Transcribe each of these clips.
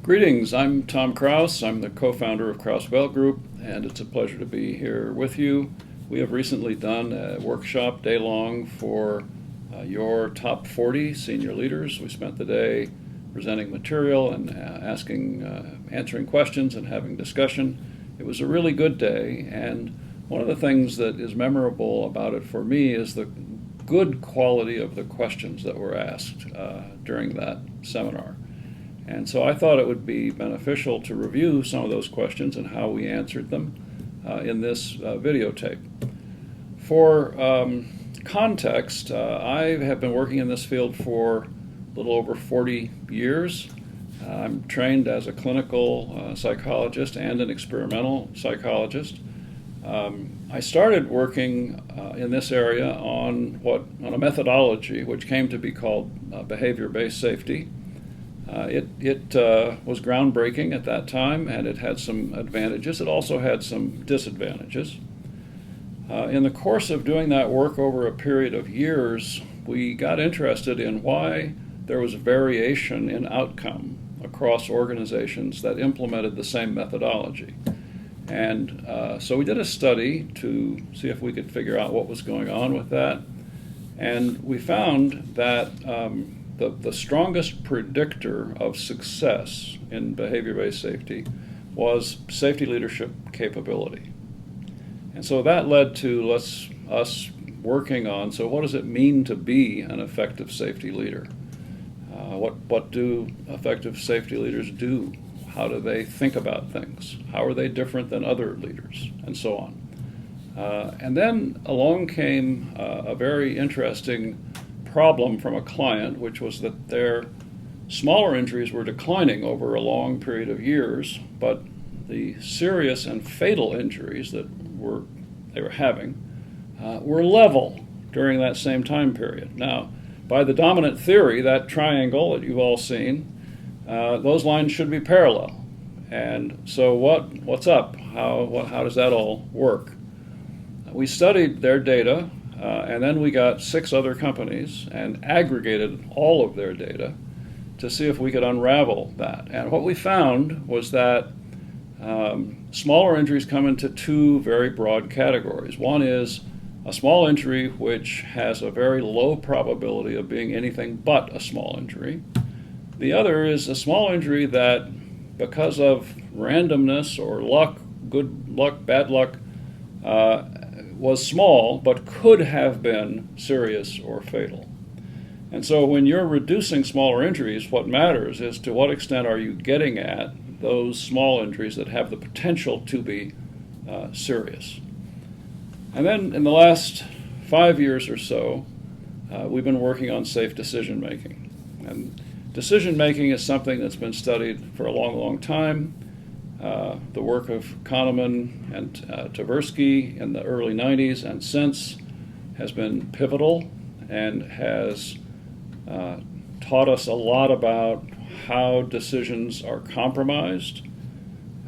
Greetings, I'm Tom Krause. I'm the co-founder of Krause Group, and it's a pleasure to be here with you. We have recently done a workshop day-long for your top 40 senior leaders. We spent the day presenting material and answering questions and having discussion. It was a really good day, and one of the things that is memorable about it for me is the good quality of the questions that were asked during that seminar. And so I thought it would be beneficial to review some of those questions and how we answered them in this videotape. For context, I have been working in this field for a little over 40 years. I'm trained as a clinical psychologist and an experimental psychologist. I started working in this area on a methodology which came to be called behavior-based safety. It was groundbreaking at that time, and it had some advantages. It also had some disadvantages. In the course of doing that work over a period of years, we got interested in why there was variation in outcome across organizations that implemented the same methodology. And so we did a study to see if we could figure out what was going on with that. And we found that the strongest predictor of success in behavior-based safety was safety leadership capability. And so that led to us working on, so what does it mean to be an effective safety leader? What do effective safety leaders do? How do they think about things? How are they different than other leaders? And so on. And then along came a very interesting problem from a client, which was that their smaller injuries were declining over a long period of years, but the serious and fatal injuries that they were having were level during that same time period. Now, by the dominant theory, that triangle that you've all seen, those lines should be parallel. And so what's up? How does that all work? We studied their data. And then we got 6 other companies and aggregated all of their data to see if we could unravel that. And what we found was that smaller injuries come into 2 very broad categories. One is a small injury which has a very low probability of being anything but a small injury. The other is a small injury that, because of randomness or luck, good luck, bad luck, was small but could have been serious or fatal. And so when you're reducing smaller injuries, what matters is to what extent are you getting at those small injuries that have the potential to be serious. And then in the last 5 years or so, we've been working on safe decision making. And decision making is something that's been studied for a long, long time. The work of Kahneman and Tversky in the early 90s and since has been pivotal and has taught us a lot about how decisions are compromised.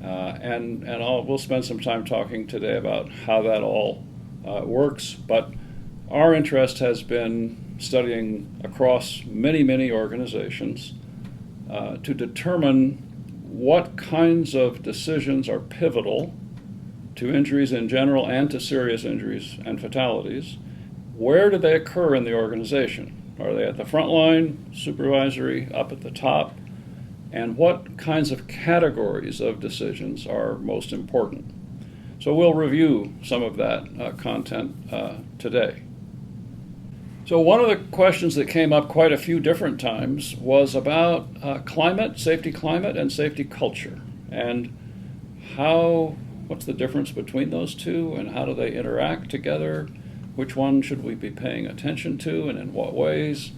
And we'll spend some time talking today about how that all works. But our interest has been studying across many, many organizations to determine what kinds of decisions are pivotal to injuries in general and to serious injuries and fatalities. Where do they occur in the organization? Are they at the front line, supervisory, up at the top? And what kinds of categories of decisions are most important? So we'll review some of that content today. So one of the questions that came up quite a few different times was about climate, safety climate, and safety culture, and what's the difference between those two, and how do they interact together? Which one should we be paying attention to, and in what ways,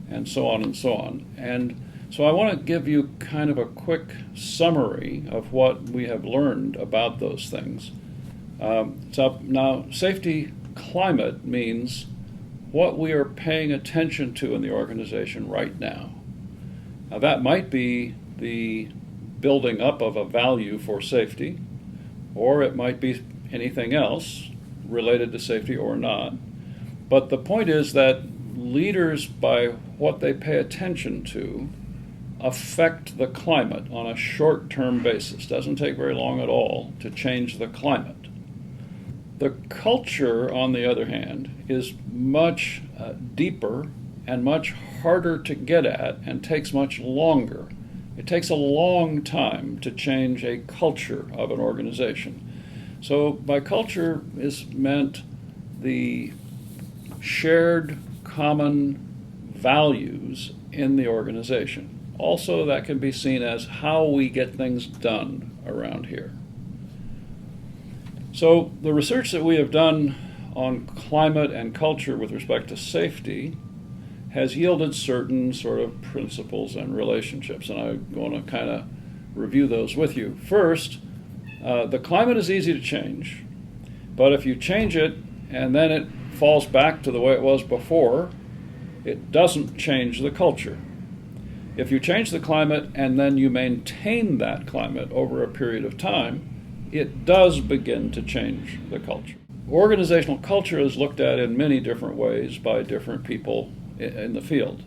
and so on and so on. And so I want to give you kind of a quick summary of what we have learned about those things. So now, safety climate means what we are paying attention to in the organization right now. Now, that might be the building up of a value for safety, or it might be anything else related to safety or not. But the point is that leaders, by what they pay attention to, affect the climate on a short-term basis. Doesn't take very long at all to change the climate. The culture, on the other hand, is much deeper and much harder to get at and takes much longer. It takes a long time to change a culture of an organization. So by culture is meant the shared common values in the organization. Also, that can be seen as how we get things done around here. So the research that we have done on climate and culture with respect to safety has yielded certain sort of principles and relationships, and I want to kind of review those with you. First, the climate is easy to change, but if you change it and then it falls back to the way it was before, it doesn't change the culture. If you change the climate and then you maintain that climate over a period of time, it does begin to change the culture. Organizational culture is looked at in many different ways by different people in the field.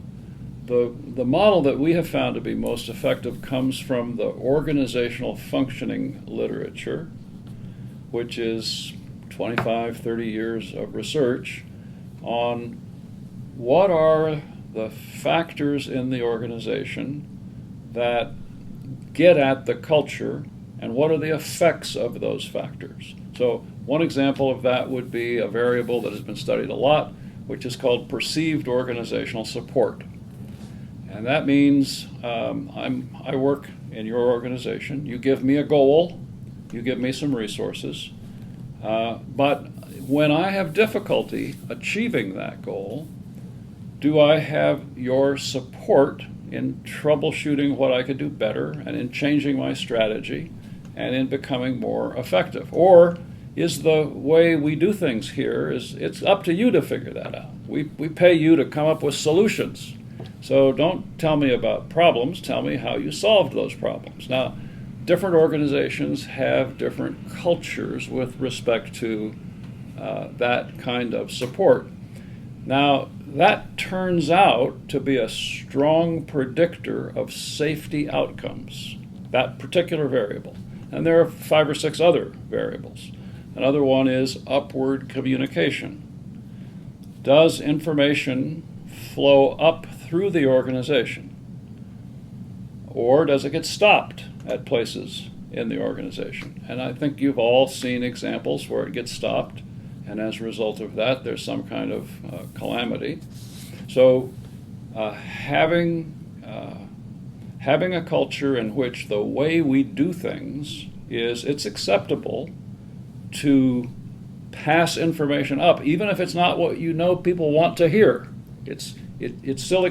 The model that we have found to be most effective comes from the organizational functioning literature, which is 25, 30 years of research on what are the factors in the organization that get at the culture and what are the effects of those factors. So one example of that would be a variable that has been studied a lot, which is called perceived organizational support. And that means I work in your organization. You give me a goal, you give me some resources, but when I have difficulty achieving that goal, do I have your support in troubleshooting what I could do better and in changing my strategy and in becoming more effective? Or is the way we do things here, it's up to you to figure that out. We pay you to come up with solutions. So don't tell me about problems, tell me how you solved those problems. Now, different organizations have different cultures with respect to that kind of support. Now, that turns out to be a strong predictor of safety outcomes, that particular variable. And there are 5 or 6 other variables. Another one is upward communication. Does information flow up through the organization? Or does it get stopped at places in the organization? And I think you've all seen examples where it gets stopped, and as a result of that, there's some kind of calamity. So having a culture in which the way we do things is it's acceptable to pass information up, even if it's not what you know people want to hear. It's still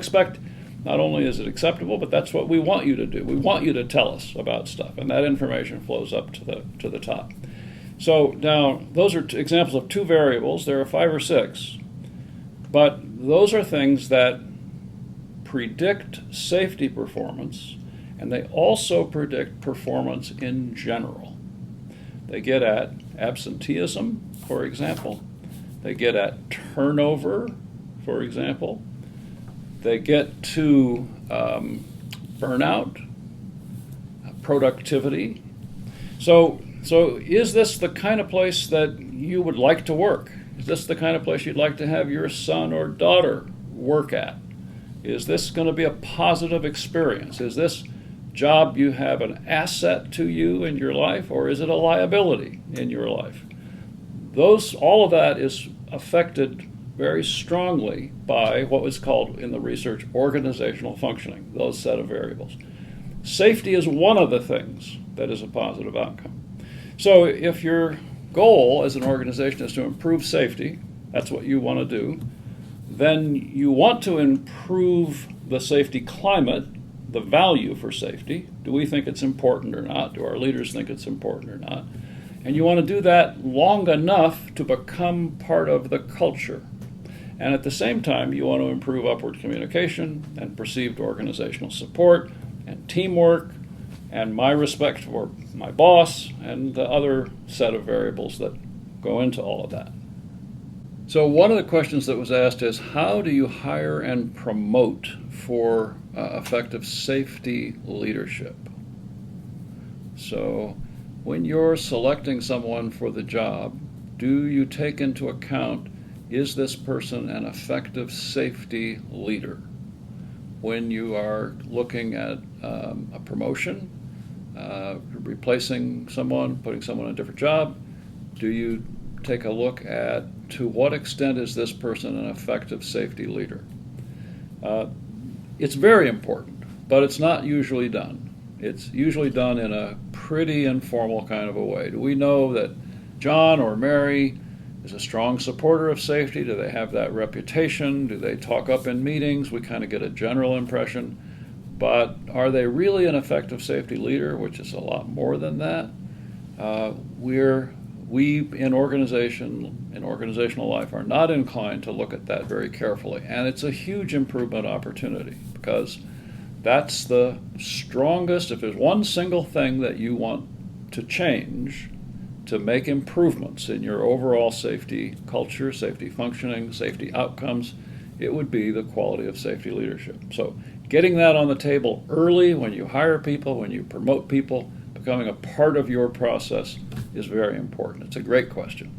not only is it acceptable, but that's what we want you to do. We want you to tell us about stuff, and that information flows up to the top. So now, those are examples of 2 variables. There are 5 or 6, but those are things that predict safety performance, and they also predict performance in general. They get at absenteeism, for example. They get at turnover, for example. They get to burnout, productivity. So is this the kind of place that you would like to work? Is this the kind of place you'd like to have your son or daughter work at? Is this going to be a positive experience? Is this job you have an asset to you in your life, or is it a liability in your life? All of that is affected very strongly by what was called in the research organizational functioning, those set of variables. Safety is one of the things that is a positive outcome. So if your goal as an organization is to improve safety, that's what you want to do, then you want to improve the safety climate, the value for safety. Do we think it's important or not? Do our leaders think it's important or not? And you want to do that long enough to become part of the culture. And at the same time, you want to improve upward communication and perceived organizational support and teamwork and my respect for my boss and the other set of variables that go into all of that. So one of the questions that was asked is, how do you hire and promote for effective safety leadership? So when you're selecting someone for the job, do you take into account, is this person an effective safety leader? When you are looking at a promotion, replacing someone, putting someone in a different job, do you take a look at, to what extent is this person an effective safety leader? It's very important, but it's not usually done. It's usually done in a pretty informal kind of a way. Do we know that John or Mary is a strong supporter of safety? Do they have that reputation? Do they talk up in meetings? We kind of get a general impression. But are they really an effective safety leader, which is a lot more than that? We in organizational life are not inclined to look at that very carefully. And it's a huge improvement opportunity, because that's the strongest, if there's one single thing that you want to change to make improvements in your overall safety culture, safety functioning, safety outcomes, it would be the quality of safety leadership. So getting that on the table early when you hire people, when you promote people, becoming a part of your process is very important. It's a great question.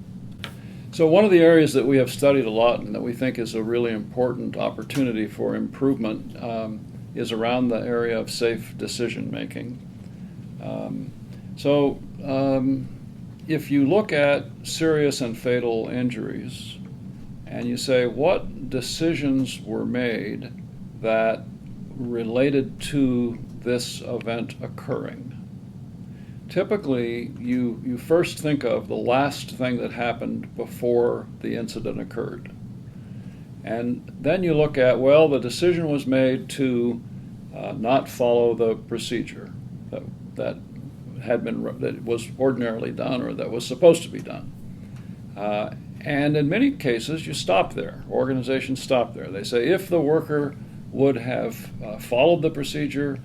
So one of the areas that we have studied a lot and that we think is a really important opportunity for improvement is around the area of safe decision making. If you look at serious and fatal injuries and you say, what decisions were made that related to this event occurring? Typically, you first think of the last thing that happened before the incident occurred. And then you look at, well, the decision was made to not follow the procedure that was ordinarily done or that was supposed to be done. And in many cases, you stop there. Organizations stop there. They say if the worker would have followed the procedure,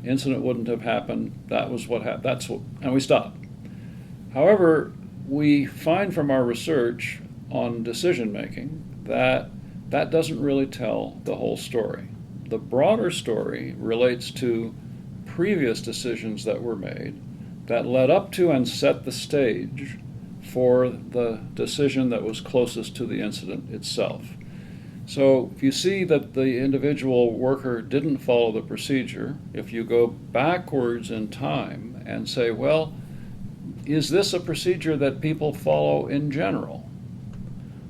incident wouldn't have happened. That was what happened. And we stop. However, we find from our research on decision making that doesn't really tell the whole story. The broader story relates to previous decisions that were made that led up to and set the stage for the decision that was closest to the incident itself. So if you see that the individual worker didn't follow the procedure, if you go backwards in time and say, well, is this a procedure that people follow in general?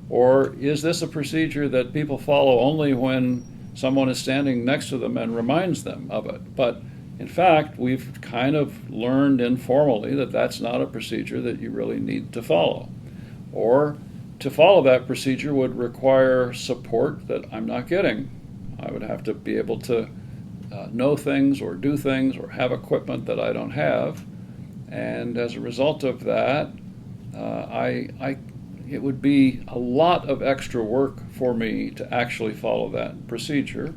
Or is this a procedure that people follow only when someone is standing next to them and reminds them of it? But in fact, we've kind of learned informally that that's not a procedure that you really need to follow. Or to follow that procedure would require support that I'm not getting. I would have to be able to know things or do things or have equipment that I don't have. And as a result of that, it would be a lot of extra work for me to actually follow that procedure.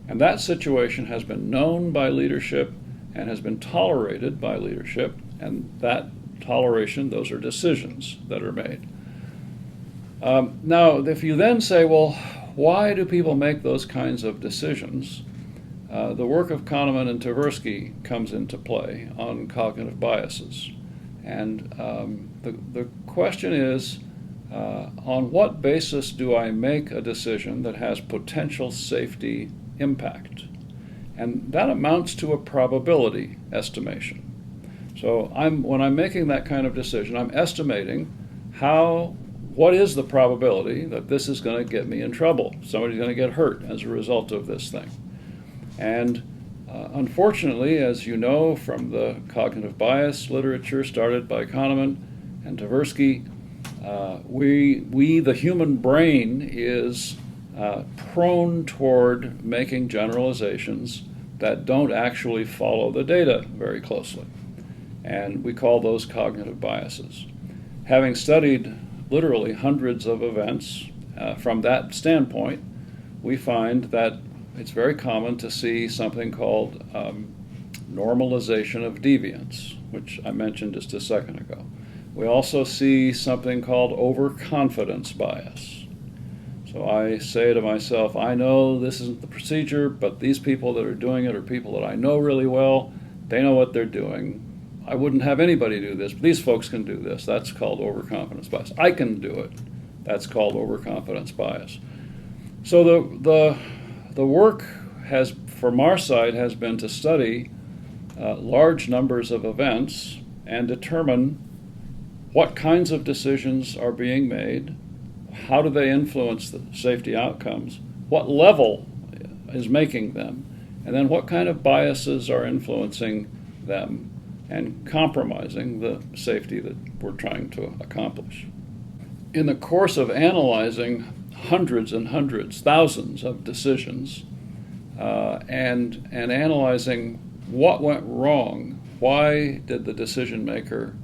And that situation has been known by leadership and has been tolerated by leadership. And that toleration, those are decisions that are made. Now, if you then say, well, why do people make those kinds of decisions? The work of Kahneman and Tversky comes into play on cognitive biases. And the question is, on what basis do I make a decision that has potential safety impact? And that amounts to a probability estimation. So when I'm making that kind of decision, I'm estimating what is the probability that this is going to get me in trouble? Somebody's going to get hurt as a result of this thing. And unfortunately, as you know from the cognitive bias literature started by Kahneman and Tversky, the human brain is prone toward making generalizations that don't actually follow the data very closely. And we call those cognitive biases. Having studied literally hundreds of events from that standpoint, we find that it's very common to see something called normalization of deviance, which I mentioned just a second ago. We also see something called overconfidence bias. So I say to myself, I know this isn't the procedure, but these people that are doing it are people that I know really well. They know what they're doing. I wouldn't have anybody do this, but these folks can do this. That's called overconfidence bias. I can do it. That's called overconfidence bias. So the work has, from our side, has been to study large numbers of events and determine what kinds of decisions are being made, how do they influence the safety outcomes, what level is making them, and then what kind of biases are influencing them and compromising the safety that we're trying to accomplish. In the course of analyzing hundreds and hundreds, thousands of decisions, and analyzing what went wrong, why did the decision maker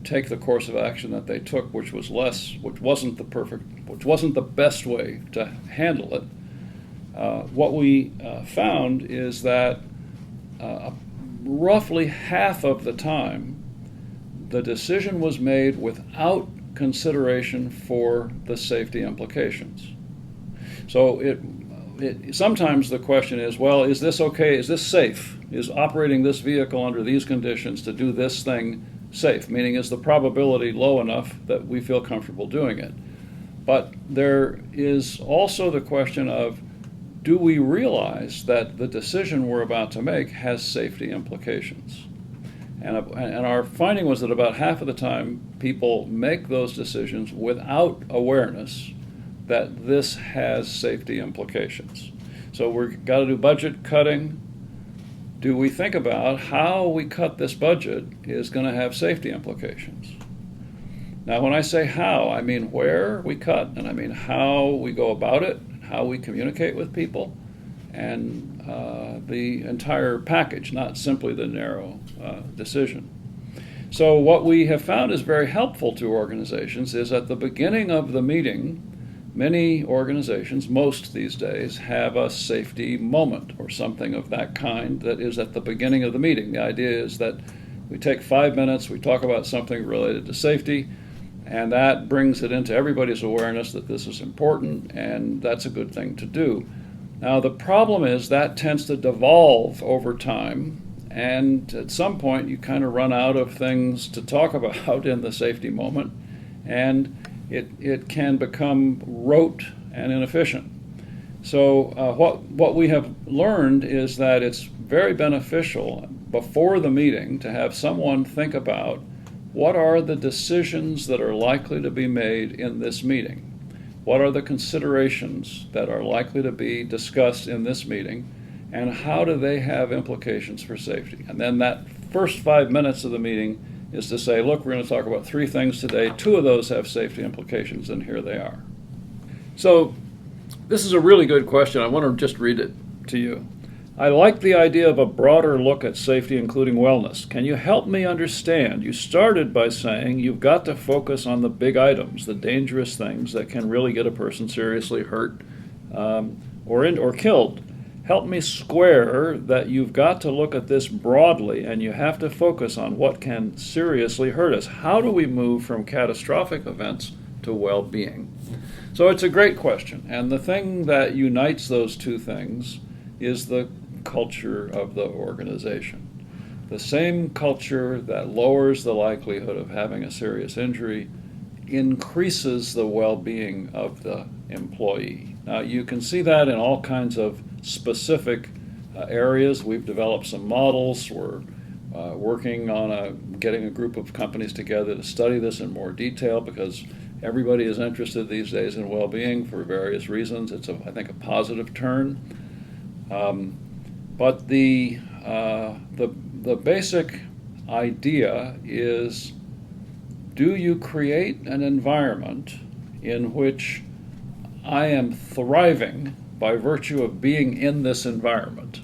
take the course of action that they took, which wasn't the best way to handle it. What we found is that roughly half of the time, the decision was made without consideration for the safety implications. So sometimes the question is, well, is this okay? Is this safe? Is operating this vehicle under these conditions to do this thing safe? Meaning, is the probability low enough that we feel comfortable doing it? But there is also the question of, do we realize that the decision we're about to make has safety implications? And our finding was that about half of the time, people make those decisions without awareness that this has safety implications. So we've got to do budget cutting. Do we think about how we cut this budget is going to have safety implications? Now, when I say how, I mean where we cut, and I mean how we go about it, how we communicate with people, and the entire package, not simply the narrow decision. So what we have found is very helpful to organizations is at the beginning of the meeting, many organizations, most these days, have a safety moment or something of that kind that is at the beginning of the meeting. The idea is that we take 5 minutes, we talk about something related to safety, and that brings it into everybody's awareness that this is important, and that's a good thing to do. Now, the problem is that tends to devolve over time, and at some point you kind of run out of things to talk about in the safety moment, and it can become rote and inefficient. So what we have learned is that it's very beneficial before the meeting to have someone think about what are the decisions that are likely to be made in this meeting? What are the considerations that are likely to be discussed in this meeting? And how do they have implications for safety? And then that first 5 minutes of the meeting is to say, look, we're going to talk about 3 things today. 2 of those have safety implications, and here they are. So this is a really good question. I want to just read it to you. I like the idea of a broader look at safety, including wellness. Can you help me understand? You started by saying you've got to focus on the big items, the dangerous things that can really get a person seriously hurt or killed. Help me square that you've got to look at this broadly and you have to focus on what can seriously hurt us. How do we move from catastrophic events to well-being? So it's a great question. And the thing that unites those 2 things is the culture of the organization. The same culture that lowers the likelihood of having a serious injury increases the well-being of the employee. Now, you can see that in all kinds of specific areas. We've developed some models. We're working on getting a group of companies together to study this in more detail because everybody is interested these days in well-being for various reasons. It's, I think, a positive turn. But the basic idea is, do you create an environment in which I am thriving by virtue of being in this environment?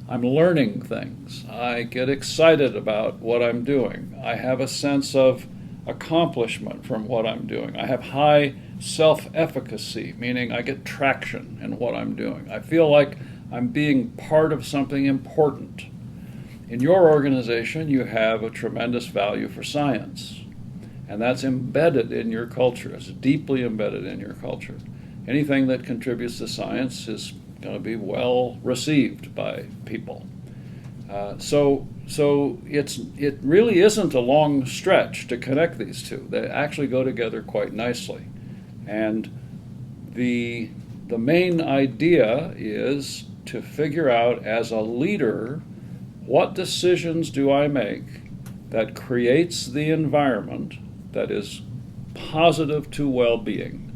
I'm learning things. I get excited about what I'm doing. I have a sense of accomplishment from what I'm doing. I have high self-efficacy, meaning I get traction in what I'm doing. I feel like I'm being part of something important. In your organization, you have a tremendous value for science. And that's embedded in your culture. It's deeply embedded in your culture. Anything that contributes to science is going to be well received by people. So it really isn't a long stretch to connect these two. They actually go together quite nicely. And the main idea is to figure out, as a leader, what decisions do I make that creates the environment that is positive to well-being.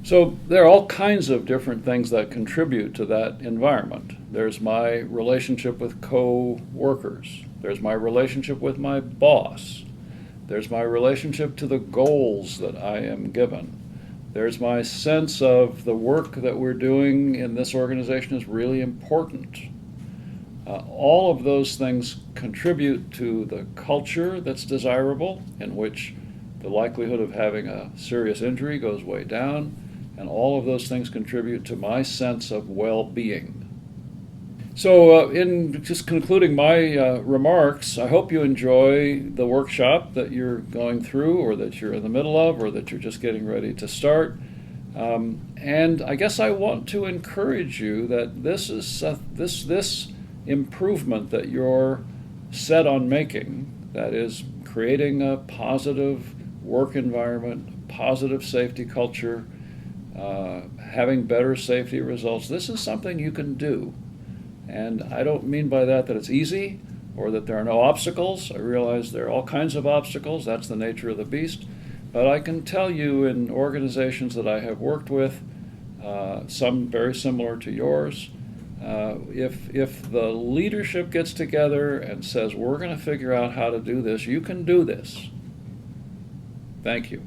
So there are all kinds of different things that contribute to that environment. There's my relationship with co-workers. There's my relationship with my boss. There's my relationship to the goals that I am given. There's my sense of the work that we're doing in this organization is really important. All of those things contribute to the culture that's desirable, in which the likelihood of having a serious injury goes way down, and all of those things contribute to my sense of well-being. So in just concluding my remarks, I hope you enjoy the workshop that you're going through, or that you're in the middle of, or that you're just getting ready to start. And I guess I want to encourage you that this improvement that you're set on making, that is creating a positive work environment, positive safety culture, having better safety results, this is something you can do. And I don't mean by that it's easy or that there are no obstacles. I realize there are all kinds of obstacles. That's the nature of the beast. But I can tell you, in organizations that I have worked with, some very similar to yours, if the leadership gets together and says, we're going to figure out how to do this, you can do this. Thank you.